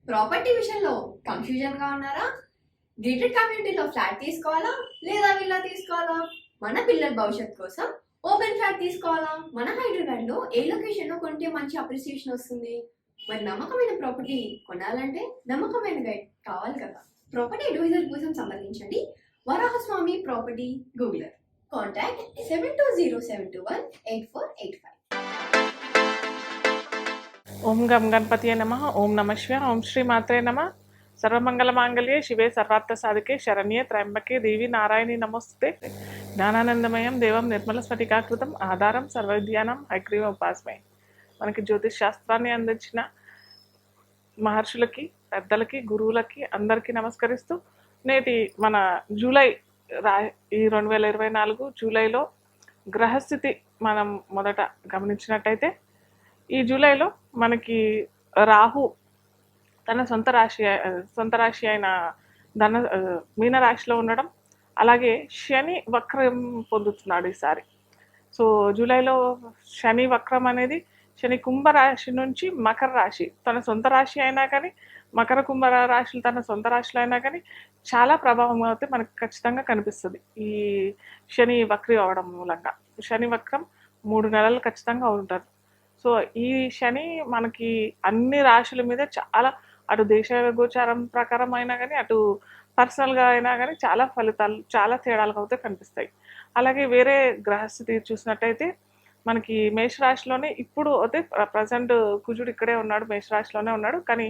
Property విషయంలో కన్ఫ్యూజన్గా ఉన్నారా? Gated కమ్యూనిటీలో ఫ్లాట్ తీసుకోవాలా లేదా విల్లా తీసుకోవాలా? మన పిల్లల భవిష్యత్ కోసం ఓపెన్ ఫ్లాట్ తీసుకోవాలా? మన హైదరాబాద్లో ఏ లొకేషన్లో కొంటే మంచి అప్రిసియేషన్ వస్తుంది? మరి నమ్మకమైన ప్రాపర్టీ కొనాలంటే నమ్మకమైన గైడ్ కావాలి కదా. ప్రాపర్టీ అడ్వైజర్ కోసం సంప్రదించండి వరాహస్వామి ప్రాపర్టీ గూగులర్. కాంటాక్ట్ 7207218485. ఓం గం గణపతియే నమః. ఓం నమ శివాయ. ఓం శ్రీ మాత్రే నమః. సర్వమంగళమాంగళ్యే శివే సర్వార్థ సాధికే శరణ్యే త్రయంబకే దేవి నారాయణి నమోస్తుతే. జ్ఞానానందమయం దేవం నిర్మల స్ఫటికాకృతం ఆధారం సర్వవిద్యానం హైగ్రీవ ఉపాస్మై. మనకి జ్యోతిష్ శాస్త్రాన్ని అందించిన మహర్షులకి, పెద్దలకి, గురువులకి అందరికీ నమస్కరిస్తూ నేటి మన ఈ 2024 జూలైలో గ్రహస్థితి మనం మొదట గమనించినట్టయితే, ఈ జూలైలో మనకి రాహు తన సొంత రాశి అయిన మీనరాశిలో ఉండడం, అలాగే శని వక్రం పొందుతున్నాడు ఈసారి. సో జూలైలో శని వక్రం అనేది శని కుంభరాశి నుంచి మకర రాశి, తన సొంత రాశి అయినా కానీ మకర కుంభ రాశులు తన సొంత రాశిలో అయినా కానీ చాలా ప్రభావం అయితే మనకు ఖచ్చితంగా కనిపిస్తుంది ఈ శని వక్రి అవడం మూలంగా. శని వక్రం 3 నెలలు ఖచ్చితంగా ఉంటారు. సో ఈ శని మనకి అన్ని రాశుల మీద చాలా, అటు దేశ గోచారం ప్రకారం అయినా కానీ, అటు పర్సనల్గా అయినా కానీ చాలా ఫలితాలు, చాలా తేడాలు అయితే కనిపిస్తాయి. అలాగే వేరే గ్రహస్థితి చూసినట్టయితే మనకి మేషరాశిలోనే ఇప్పుడు అయితే ప్రజెంట్ కుజుడు ఇక్కడే ఉన్నాడు, మేషరాశిలోనే ఉన్నాడు. కానీ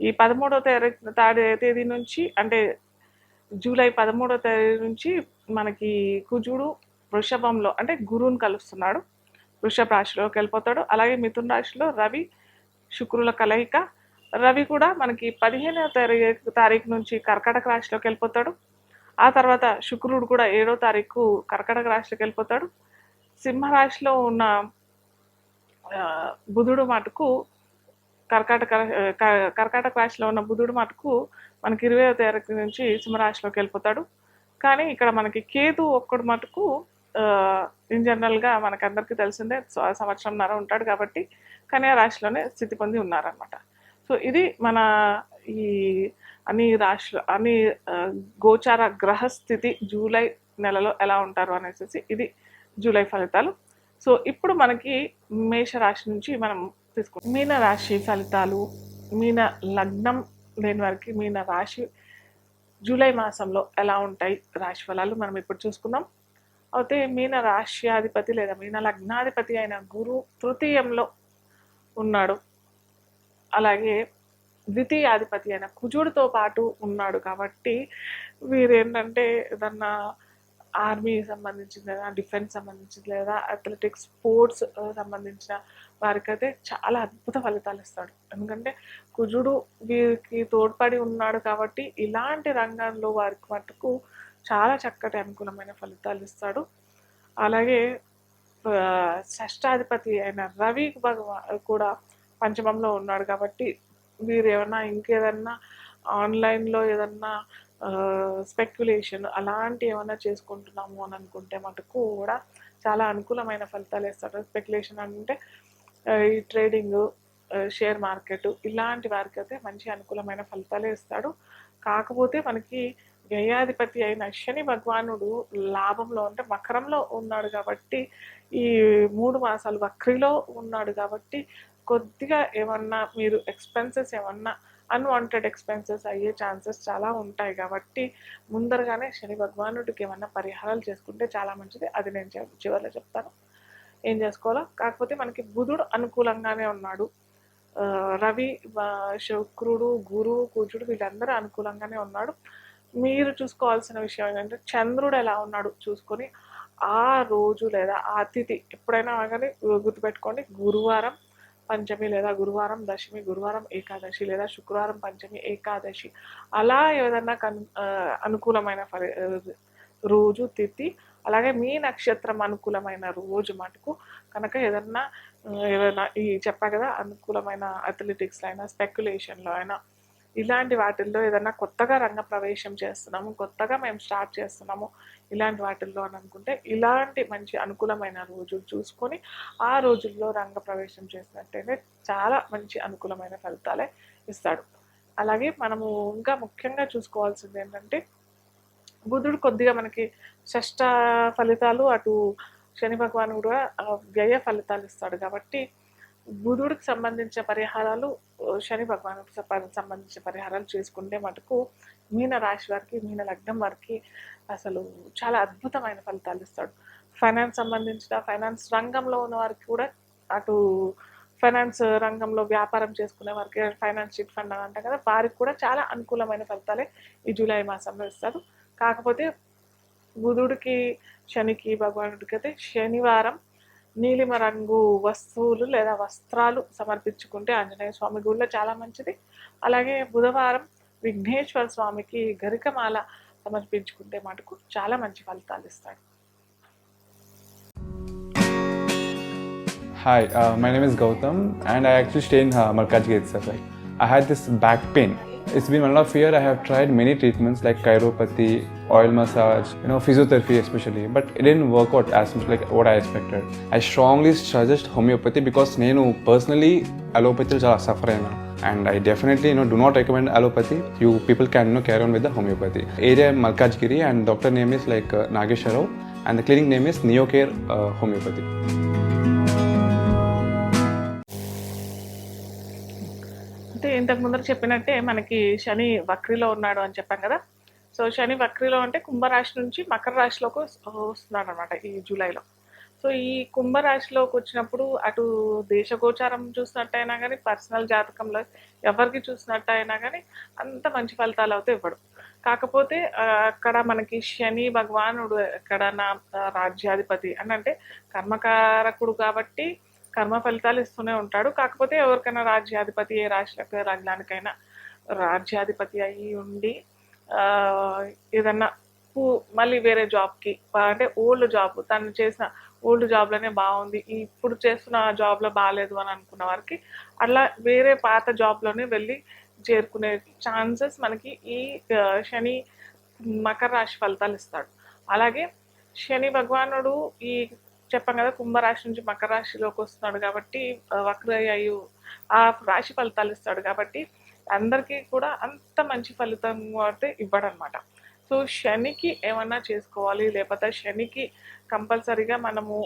ఈ 13వ తేదీ నుంచి, అంటే జూలై 13వ తేదీ నుంచి మనకి కుజుడు వృషభంలో అంటే గురువుని కలుస్తున్నాడు, వృషభ రాశిలోకి వెళ్ళిపోతాడు. అలాగే మిథున రాశిలో రవి శుక్రుల కలయిక. రవి కూడా మనకి 15వ తారీఖు నుంచి కర్కాటక రాశిలోకి వెళ్ళిపోతాడు. ఆ తర్వాత శుక్రుడు కూడా 7వ తారీఖు కర్కాటక రాశిలోకి వెళ్ళిపోతాడు. సింహరాశిలో ఉన్న బుధుడు మటుకు కర్కాటక రాశిలో ఉన్న బుధుడు మటుకు మనకి 20వ తారీఖు నుంచి సింహరాశిలోకి వెళ్ళిపోతాడు. కానీ ఇక్కడ మనకి కేతు ఒక్కడు మటుకు ఇన్ జనరల్గా మనకు అందరికీ తెలిసిందే సంవత్సరంన్నర ఉంటాడు కాబట్టి కన్యా రాశిలోనే స్థితి పొంది ఉన్నారనమాట. సో ఇది మన ఈ అన్ని గోచార గ్రహస్థితి జూలై నెలలో ఎలా ఉంటారు అనేసి ఇది జూలై ఫలితాలు. సో ఇప్పుడు మనకి మేషరాశి నుంచి మనం తీసుకుంటాం మీన రాశి ఫలితాలు. మీన లగ్నం లేని వారికి మీన రాశి జూలై మాసంలో ఎలా ఉంటాయి రాశి ఫలాలు మనం ఇప్పుడు చూసుకుందాం. అయితే మీన రాశ్యాధిపతి లేదా మీన లగ్నాధిపతి అయిన గురు తృతీయంలో ఉన్నాడు. అలాగే ద్వితీయాధిపతి అయిన కుజుడితో పాటు ఉన్నాడు. కాబట్టి వీరేంటంటే ఏదన్నా ఆర్మీ సంబంధించింది లేదా డిఫెన్స్ సంబంధించింది లేదా అథ్లెటిక్స్ స్పోర్ట్స్ సంబంధించిన వారికైతే చాలా అద్భుత ఫలితాలు ఇస్తాడు. ఎందుకంటే కుజుడు వీరికి తోడ్పడి ఉన్నాడు కాబట్టి ఇలాంటి రంగంలో వారికి మటుకు చాలా చక్కటి అనుకూలమైన ఫలితాలు ఇస్తాడు. అలాగే షష్టాధిపతి అయిన రవి కూడా పంచమంలో ఉన్నాడు కాబట్టి వీరు ఏమన్నా ఇంకేదన్నా ఆన్లైన్లో ఏదన్నా స్పెక్యులేషన్ అలాంటి ఏమైనా చేసుకుంటున్నాము అని అనుకుంటే మటుకు కూడా చాలా అనుకూలమైన ఫలితాలు ఇస్తాడు. స్పెక్యులేషన్ అంటే ఈ ట్రేడింగ్, షేర్ మార్కెట్ ఇలాంటి వారికి అయితే మంచి అనుకూలమైన ఫలితాలే ఇస్తాడు. కాకపోతే మనకి వ్యయాధిపతి అయిన శని భగవానుడు లాభంలో అంటే మకరంలో ఉన్నాడు కాబట్టి ఈ 3 మాసాలు వక్రిలో ఉన్నాడు కాబట్టి కొద్దిగా ఏమన్నా మీరు ఎక్స్పెన్సెస్ ఏమన్నా అన్వాంటెడ్ ఎక్స్పెన్సెస్ అయ్యే ఛాన్సెస్ చాలా ఉంటాయి. కాబట్టి ముందరగానే శని భగవానుడికి ఏమన్నా పరిహారాలు చేసుకుంటే చాలా మంచిది. అది నేను చివరిలో చెప్తాను ఏం చేసుకోవాలో. కాకపోతే మనకి బుధుడు అనుకూలంగానే ఉన్నాడు. రవి, శుక్రుడు, గురువు, కుజుడు వీళ్ళందరూ అనుకూలంగానే ఉన్నాడు. మీరు చూసుకోవాల్సిన విషయం ఏంటంటే చంద్రుడు ఎలా ఉన్నాడు చూసుకొని ఆ రోజు లేదా ఆ తిథి ఎప్పుడైనా కానీ గుర్తుపెట్టుకోండి. గురువారం పంచమి లేదా గురువారం దశమి, గురువారం ఏకాదశి లేదా శుక్రవారం పంచమి ఏకాదశి అలా ఏదైనా అనుకూలమైన రోజు తిథి, అలాగే మీ నక్షత్రం అనుకూలమైన రోజు మటుకు కనుక ఏదన్నా ఈ చెప్పా కదా అనుకూలమైన అథ్లెటిక్స్లో అయినా స్పెక్యులేషన్లో అయినా ఇలాంటి వాటిల్లో ఏదన్నా కొత్తగా రంగ ప్రవేశం చేస్తున్నాము, కొత్తగా మేము స్టార్ట్ చేస్తున్నాము ఇలాంటి వాటిల్లో అని అనుకుంటే ఇలాంటి మంచి అనుకూలమైన రోజులు చూసుకొని ఆ రోజుల్లో రంగ ప్రవేశం చేసినట్టయితే చాలా మంచి అనుకూలమైన ఫలితాలే ఇస్తాడు. అలాగే మనము ఇంకా ముఖ్యంగా చూసుకోవాల్సింది ఏంటంటే బుధుడు కొద్దిగా మనకి షష్ట ఫలితాలు, అటు శని భగవానుడు కూడా వ్యయ ఫలితాలు ఇస్తాడు కాబట్టి బుధుడికి సంబంధించిన పరిహారాలు, శని భగవానుడికి సంబంధించిన పరిహారాలు చేసుకుంటే మటుకు మీన రాశి వారికి, మీన లగ్నం వారికి అసలు చాలా అద్భుతమైన ఫలితాలు ఇస్తాడు. ఫైనాన్స్ సంబంధించిన ఫైనాన్స్ రంగంలో ఉన్న వారికి కూడా, అటు ఫైనాన్స్ రంగంలో వ్యాపారం చేసుకునే వారికి, ఫైనాన్స్ చిట్ ఫండ్ అని అంటాం కదా, వారికి కూడా చాలా అనుకూలమైన ఫలితాలే ఈ జూలై మాసంలో ఇస్తారు. కాకపోతే బుధుడికి, శనికి, భగవానుడికి అయితే శనివారం నీలిమ రంగు వస్తువులు లేదా వస్త్రాలు సమర్పించుకుంటే ఆంజనేయ స్వామి గుడిలో చాలా మంచిది. అలాగే బుధవారం విఘ్నేశ్వర స్వామికి గరికమాల సమర్పించుకుంటే మటుకు చాలా మంచి ఫలితాలు ఇస్తాడు. Hi, my name is Gautam and I actually stay in Malkajgiri itself. Like, I had this back pain. It's been 1.5 years. I have tried many treatments like chiropathy, oil massage, physiotherapy especially, but it didn't work out as much like what I expected. I strongly suggest homeopathy because నేను personally allopathy చాలా suffer అయినా, and I definitely do not recommend allopathy. You people can carry on with the homeopathy. Area Malkajgiri and doctor name is like Nageshwar Rao and the clinic name is Neocare Homeopathy. అంటే ఇంతకు ముందర చెప్పినట్టే మనకి శని వక్రిలో ఉన్నాడు అని చెప్పాం కదా. So శని వక్రిలో అంటే కుంభరాశి నుంచి మకర రాశిలోకి వస్తున్నాడు అనమాట ఈ జూలైలో. సో ఈ కుంభరాశిలోకి వచ్చినప్పుడు అటు దేశగోచారం చూసినట్టయినా కానీ, పర్సనల్ జాతకంలో ఎవరికి చూసినట్టయినా కానీ అంత మంచి ఫలితాలు అయితే ఇవ్వడు. కాకపోతే అక్కడ మనకి శని భగవానుడు ఎక్కడ నా రాజ్యాధిపతి అని అంటే కర్మకారకుడు కాబట్టి కర్మ ఫలితాలు ఇస్తూనే ఉంటాడు. కాకపోతే ఎవరికైనా రాజ్యాధిపతి, ఏ రాశికి లగ్నానికైనా రాజ్యాధిపతి అయ్యి ఉండి ఏదన్నా మళ్ళీ వేరే జాబ్కి అంటే ఓల్డ్ జాబ్, తను చేసిన ఓల్డ్ జాబ్లోనే బాగుంది, ఇప్పుడు చేస్తున్న జాబ్లో బాగాలేదు అని అనుకున్న వారికి అట్లా వేరే పాత జాబ్లోనే వెళ్ళి చేరుకునే ఛాన్సెస్ మనకి ఈ శని మకర రాశి ఫలితాలు ఇస్తాడు. అలాగే శని భగవానుడు ఈ చెప్పాం కదా కుంభరాశి నుంచి మకర రాశిలోకి వస్తున్నాడు కాబట్టి వక్రయ్యు ఆ రాశి ఫలితాలు ఇస్తాడు కాబట్టి అందరికీ కూడా అంత మంచి ఫలితం అయితే ఇవ్వడనమాట. సో శనికి ఏమన్నా చేసుకోవాలి, లేకపోతే శనికి కంపల్సరీగా మనము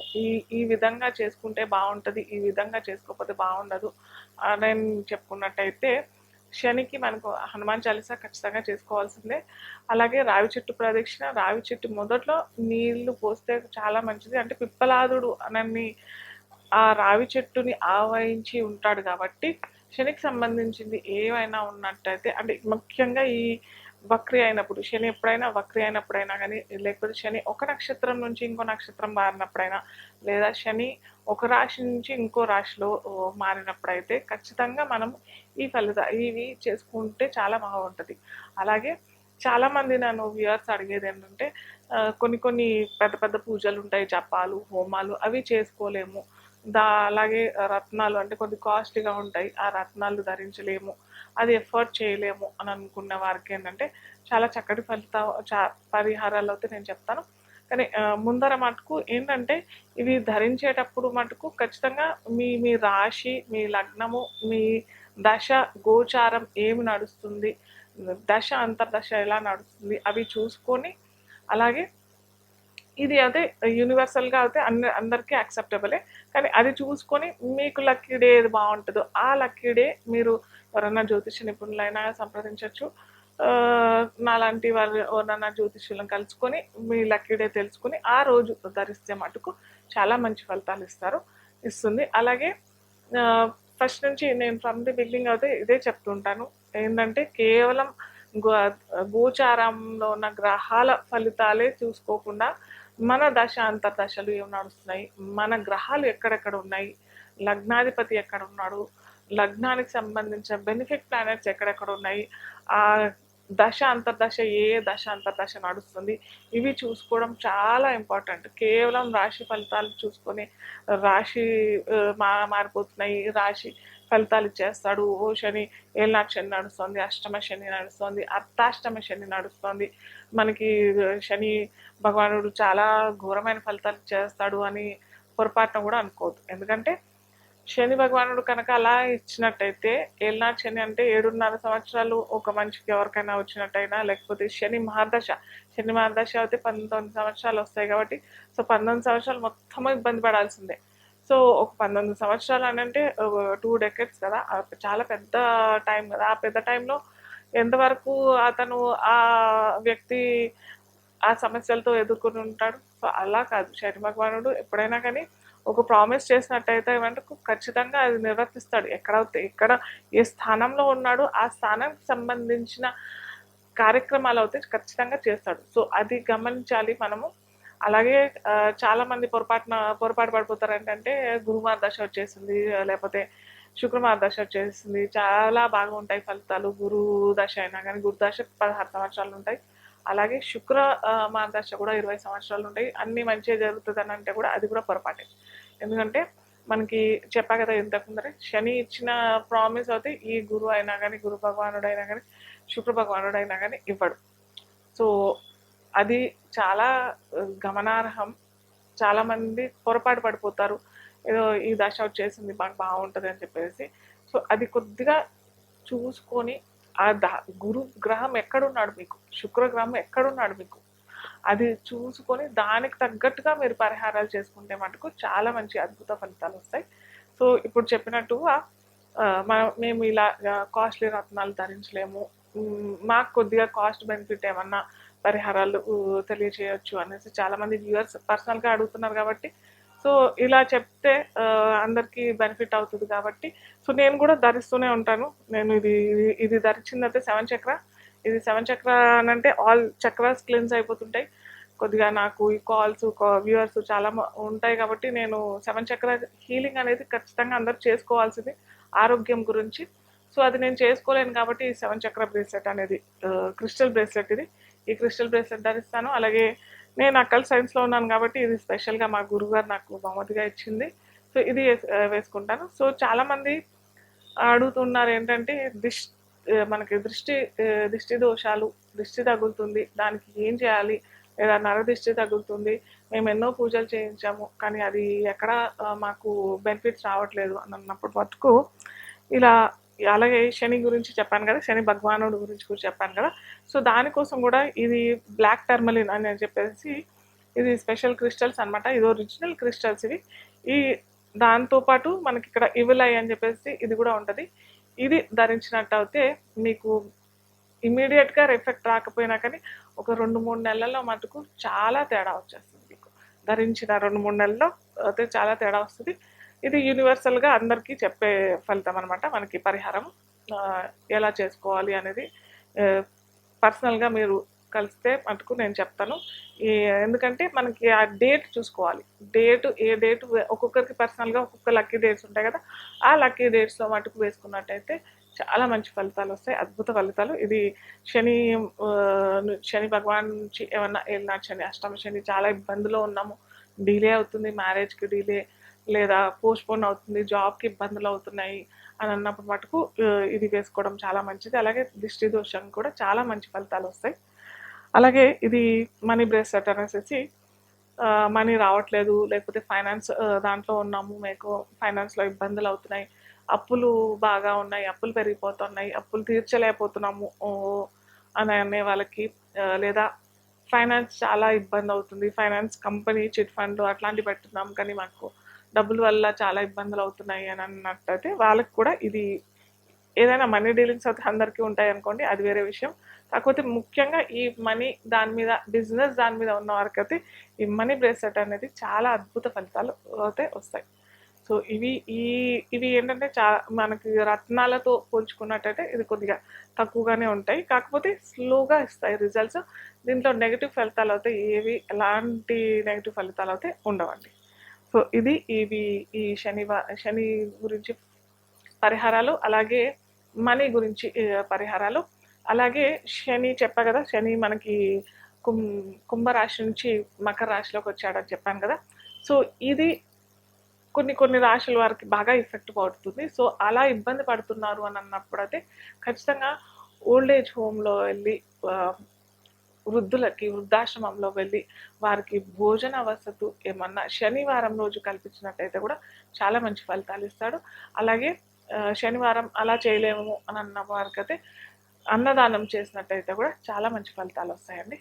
ఈ విధంగా చేసుకుంటే బాగుంటుంది, ఈ విధంగా చేసుకోకపోతే బాగుండదు నేను చెప్పుకున్నట్టయితే శనికి మనకు హనుమాన్ చాలీసా ఖచ్చితంగా చేసుకోవాల్సిందే. అలాగే రావి చెట్టు ప్రదక్షిణ, రావి చెట్టు మొదట్లో నీళ్లు పోస్తే చాలా మంచిది. అంటే పిప్పలాదుడు అనని ఆ రావి చెట్టుని ఆవహించి ఉంటాడు కాబట్టి శనికి సంబంధించింది ఏమైనా ఉన్నట్టయితే, అంటే ముఖ్యంగా ఈ వక్రి అయినప్పుడు, శని ఎప్పుడైనా వక్రి అయినప్పుడైనా కానీ, లేకపోతే శని ఒక నక్షత్రం నుంచి ఇంకో నక్షత్రం మారినప్పుడైనా, లేదా శని ఒక రాశి నుంచి ఇంకో రాశిలో మారినప్పుడైతే ఖచ్చితంగా మనం ఇవి చేసుకుంటే చాలా బాగుంటుంది. అలాగే చాలామంది నన్ను వ్యూవర్స్ అడిగేది ఏంటంటే కొన్ని పెద్ద పెద్ద పూజలు ఉంటాయి, జపాలు, హోమాలు, అవి చేసుకోలేము, అలాగే రత్నాలు అంటే కొద్ది కాస్ట్లీగా ఉంటాయి, ఆ రత్నాలు ధరించలేము, అది ఎఫర్ట్ చేయలేము అని అనుకున్న వారికి ఏంటంటే చాలా చక్కటి పరిహారాలు అయితే నేను చెప్తాను. కానీ ముందర మటుకు ఏంటంటే ఇవి ధరించేటప్పుడు మటుకు ఖచ్చితంగా మీ రాశి, మీ లగ్నము, మీ దశ గోచారం ఏమి నడుస్తుంది, దశ అంతర్దశ ఎలా నడుస్తుంది అవి చూసుకొని, అలాగే ఇది అదే యూనివర్సల్గా అయితే అందరికీ యాక్సెప్టబులే, కానీ అది చూసుకొని మీకు లక్కీ డే ఏది బాగుంటుందో ఆ లక్కీ డే మీరు ఎవరన్నా జ్యోతిష నిపుణులైనా సంప్రదించవచ్చు. నాలాంటి వారు ఎవరన్నా జ్యోతిష్యులను కలుసుకొని మీ లక్కీ డే తెలుసుకొని ఆ రోజు ధరిస్తే మటుకు చాలా మంచి ఫలితాలు ఇస్తుంది. అలాగే ఫస్ట్ నుంచి నేను ఫ్రమ్ ది బిగినింగ్ అయితే ఇదే చెప్తుంటాను, ఏంటంటే కేవలం గోచారంలో ఉన్న గ్రహాల ఫలితాలే చూసుకోకుండా మన దశ అంతర్దశలు ఏమి నడుస్తున్నాయి, మన గ్రహాలు ఎక్కడెక్కడ ఉన్నాయి, లగ్నాధిపతి ఎక్కడ ఉన్నాడు, లగ్నానికి సంబంధించిన బెనిఫిట్ ప్లానెట్స్ ఎక్కడెక్కడ ఉన్నాయి, ఆ దశ అంతర్దశ ఏ దశ అంతర్దశ నడుస్తుంది, ఇవి చూసుకోవడం చాలా ఇంపార్టెంట్. కేవలం రాశి ఫలితాలు చూసుకొని రాశి మారిపోతున్నాయి, రాశి ఫలితాలు ఇచ్చేస్తాడు, ఓ శని ఏళ్ళనాటి శని నడుస్తుంది, అష్టమ శని నడుస్తుంది, అర్ధాష్టమ శని నడుస్తుంది, మనకి శని భగవానుడు చాలా ఘోరమైన ఫలితాలు ఇచ్చేస్తాడు అని పొరపాటున కూడా అనుకోవద్దు. ఎందుకంటే శని భగవానుడు కనుక అలా ఇచ్చినట్టయితే, ఏలినాటి శని అంటే 7.5 సంవత్సరాలు ఒక మనిషికి ఎవరికైనా వచ్చినట్టయినా, లేకపోతే శని మహాదశ, శని మహాదశ అయితే 19 సంవత్సరాలు వస్తాయి కాబట్టి, సో 19 సంవత్సరాలు మొత్తం ఇబ్బంది పడాల్సిందే. సో ఒక 19 సంవత్సరాలు అని అంటే 2 డెకెట్స్ కదా, చాలా పెద్ద టైం కదా. ఆ పెద్ద టైంలో ఎంతవరకు అతను ఆ వ్యక్తి ఆ సమస్యలతో ఎదుర్కొని ఉంటాడు. సో అలా కాదు, శని భగవానుడు ఎప్పుడైనా కానీ ఒక ప్రామిస్ చేసినట్టయితే ఏమంటే ఖచ్చితంగా అది నిర్వర్తిస్తాడు. ఎక్కడ ఏ స్థానంలో ఉన్నాడో ఆ స్థానానికి సంబంధించిన కార్యక్రమాలు అయితే ఖచ్చితంగా చేస్తాడు. సో అది గమనించాలి మనము. అలాగే చాలా మంది పొరపాటు పడిపోతారు ఏంటంటే, గురుమార్ దశ వచ్చేసింది, లేకపోతే శుక్రమార్ దశ వచ్చేసింది, చాలా బాగా ఉంటాయి ఫలితాలు. గురు దశ అయినా కానీ, గురు దశ 16 సంవత్సరాలు ఉంటాయి. అలాగే శుక్ర మార్గదర్శ కూడా 20 సంవత్సరాలు ఉంటాయి. అన్ని మంచిగా జరుగుతుంది అని అంటే కూడా అది కూడా పొరపాటే. ఎందుకంటే మనకి చెప్పా కదా ఇంతకుముందరే, శని ఇచ్చిన ప్రామిస్ అయితే ఈ గురువు అయినా కానీ, గురు భగవానుడు అయినా కానీ, శుక్ర భగవానుడు అయినా కానీ ఇవ్వడు. సో అది చాలా గమనార్హం. చాలామంది పొరపాటు పడిపోతారు, ఏదో ఈ దశ వచ్చేసింది మాకు బాగుంటుంది అని చెప్పేసి. సో అది కొద్దిగా చూసుకొని, ఆ గురు గ్రహం ఎక్కడున్నాడు మీకు, శుక్రగ్రహం ఎక్కడున్నాడు మీకు, అది చూసుకొని దానికి తగ్గట్టుగా మీరు పరిహారాలు చేసుకుంటే మటుకు చాలా మంచి అద్భుత ఫలితాలు వస్తాయి. సో ఇప్పుడు చెప్పినట్టుగా మేము ఇలా కాస్ట్లీ రత్నాలు ధరించలేము, మాకు కొద్దిగా కాస్ట్ బెనిఫిట్ ఏమన్నా పరిహారాలు తెలియచేయచ్చు అనేసి చాలామంది వ్యూవర్స్ పర్సనల్గా అడుగుతున్నారు కాబట్టి, సో ఇలా చెప్తే అందరికీ బెనిఫిట్ అవుతుంది కాబట్టి, సో నేను కూడా ధరిస్తూనే ఉంటాను. నేను ఇది ధరించిందైతే 7 చక్ర. ఇది 7 చక్ర అని అంటే ఆల్ చక్రాస్ క్లీన్స్ అయిపోతుంటాయి. కొద్దిగా నాకు ఈ కాల్స్ వ్యూవర్స్ చాలా ఉంటాయి కాబట్టి, నేను 7 చక్ర హీలింగ్ అనేది ఖచ్చితంగా అందరూ చేసుకోవాల్సింది ఆరోగ్యం గురించి. సో అది నేను చేసుకోలేను కాబట్టి ఈ 7 చక్ర బ్రేస్లెట్ అనేది క్రిస్టల్ బ్రేస్లెట్, ఈ క్రిస్టల్ బ్రేస్లెట్ ధరిస్తాను. అలాగే నేను అక్కల్ సైన్స్లో ఉన్నాను కాబట్టి ఇది స్పెషల్గా మా గురుగారు నాకు బహుమతిగా ఇచ్చింది. సో ఇది వేసుకుంటాను. సో చాలామంది అడుగుతున్నారు ఏంటంటే, మనకి దృష్టి దోషాలు, దృష్టి తగులుతుంది, దానికి ఏం చేయాలి, లేదా నరదృష్టి తగులుతుంది, మేము ఎన్నో పూజలు చేయించాము కానీ అది ఎక్కడ మాకు బెనిఫిట్స్ రావట్లేదు అని అన్నప్పుడు మటుకు ఇలా. అలాగే శని గురించి చెప్పాను కదా, శని భగవానుడు గురించి కూడా చెప్పాను కదా. సో దానికోసం కూడా ఇది బ్లాక్ టర్మలిన్ అని చెప్పేసి, ఇది స్పెషల్ క్రిస్టల్స్ అనమాట. ఇది ఒరిజినల్ క్రిస్టల్స్ ఇవి. ఈ దాంతోపాటు మనకి ఇక్కడ ఇవిలై అని చెప్పేసి ఇది కూడా ఉంటుంది. ఇది ధరించినట్టు అయితే మీకు ఇమీడియట్గా ఎఫెక్ట్ రాకపోయినా కానీ ఒక 2-3 నెలల్లో మటుకు చాలా తేడా వచ్చేస్తుంది. మీకు ధరించిన 2-3 నెలల్లో అయితే చాలా తేడా వస్తుంది. ఇది యూనివర్సల్గా అందరికీ చెప్పే ఫలితం అనమాట. మనకి పరిహారం ఎలా చేసుకోవాలి అనేది పర్సనల్గా మీరు కలిస్తే మటుకు నేను చెప్తాను. ఎందుకంటే మనకి ఆ డేట్ చూసుకోవాలి, ఏ డేట్ ఒక్కొక్కరికి పర్సనల్గా ఒక్కొక్క లక్కీ డేట్స్ ఉంటాయి కదా, ఆ లక్కీ డేట్స్లో మటుకు వేసుకున్నట్టయితే చాలా మంచి ఫలితాలు వస్తాయి, అద్భుత ఫలితాలు. ఇది శని భగవాన్ నుంచి ఏమన్నా ఏలినాటి శని, అష్టమ శని, చాలా ఇబ్బందులో ఉన్నాము, డిలే అవుతుంది, మ్యారేజ్కి డిలే లేదా పోస్ట్పోన్ అవుతుంది, జాబ్కి ఇబ్బందులు అవుతున్నాయి అని అన్నప్పుడు మటుకు ఇది వేసుకోవడం చాలా మంచిది. అలాగే దిష్టి దోషం కూడా చాలా మంచి ఫలితాలు వస్తాయి. అలాగే ఇది మనీ బ్రేస్లెట్ అనేసి, మనీ రావట్లేదు, లేకపోతే ఫైనాన్స్ దాంట్లో ఉన్నాము, మీకు ఫైనాన్స్లో ఇబ్బందులు అవుతున్నాయి, అప్పులు బాగా ఉన్నాయి, అప్పులు పెరిగిపోతున్నాయి, అప్పులు తీర్చలేకపోతున్నాము అని అనే వాళ్ళకి, లేదా ఫైనాన్స్ చాలా ఇబ్బంది అవుతుంది, ఫైనాన్స్ కంపెనీ చిట్ ఫండ్ అట్లాంటివి పెట్టున్నాం కానీ మాకు డబ్బుల వల్ల చాలా ఇబ్బందులు అవుతున్నాయి అని అన్నట్టయితే వాళ్ళకి కూడా ఇది, ఏదైనా మనీ డీలింగ్స్ అయితే అందరికీ ఉంటాయి అనుకోండి, అది వేరే విషయం. కాకపోతే ముఖ్యంగా ఈ మనీ దాని మీద, బిజినెస్ దాని మీద ఉన్న వారికి అయితే ఈ మనీ బ్రేస్లెట్ అనేది చాలా అద్భుత ఫలితాలు అయితే వస్తాయి. సో ఇవి ఏంటంటే మనకి రత్నాలతో పోల్చుకున్నట్టయితే ఇది కొద్దిగా తక్కువగానే ఉంటాయి, కాకపోతే స్లోగా ఇస్తాయి రిజల్ట్స్. దీంట్లో నెగిటివ్ ఫలితాలు అయితే ఎలాంటి నెగిటివ్ ఫలితాలు అయితే ఉండవండి. సో ఈ శని గురించి పరిహారాలు, అలాగే మనీ గురించి పరిహారాలు. అలాగే శని చెప్పా కదా, శని మనకి కుంభరాశి నుంచి మకర రాశిలోకి వచ్చాడని చెప్పాను కదా. సో ఇది కొన్ని రాశుల వారికి బాగా ఎఫెక్ట్ పడుతుంది. సో అలా ఇబ్బంది పడుతున్నారు అని అన్నప్పుడు అయితే ఖచ్చితంగా ఓల్డ్ ఏజ్ హోమ్లో వెళ్ళి వృద్ధులకి వృద్ధాశ్రమంలో వెళ్ళి వారికి భోజన వసతు ఏమన్నా శనివారం రోజు కల్పించినట్టయితే కూడా చాలా మంచి ఫలితాలు ఇస్తాడు. అలాగే శనివారం అలా చేయలేము అని అన్న వారికైతే అన్నదానం చేసినట్టయితే కూడా చాలా మంచి ఫలితాలు వస్తాయండి.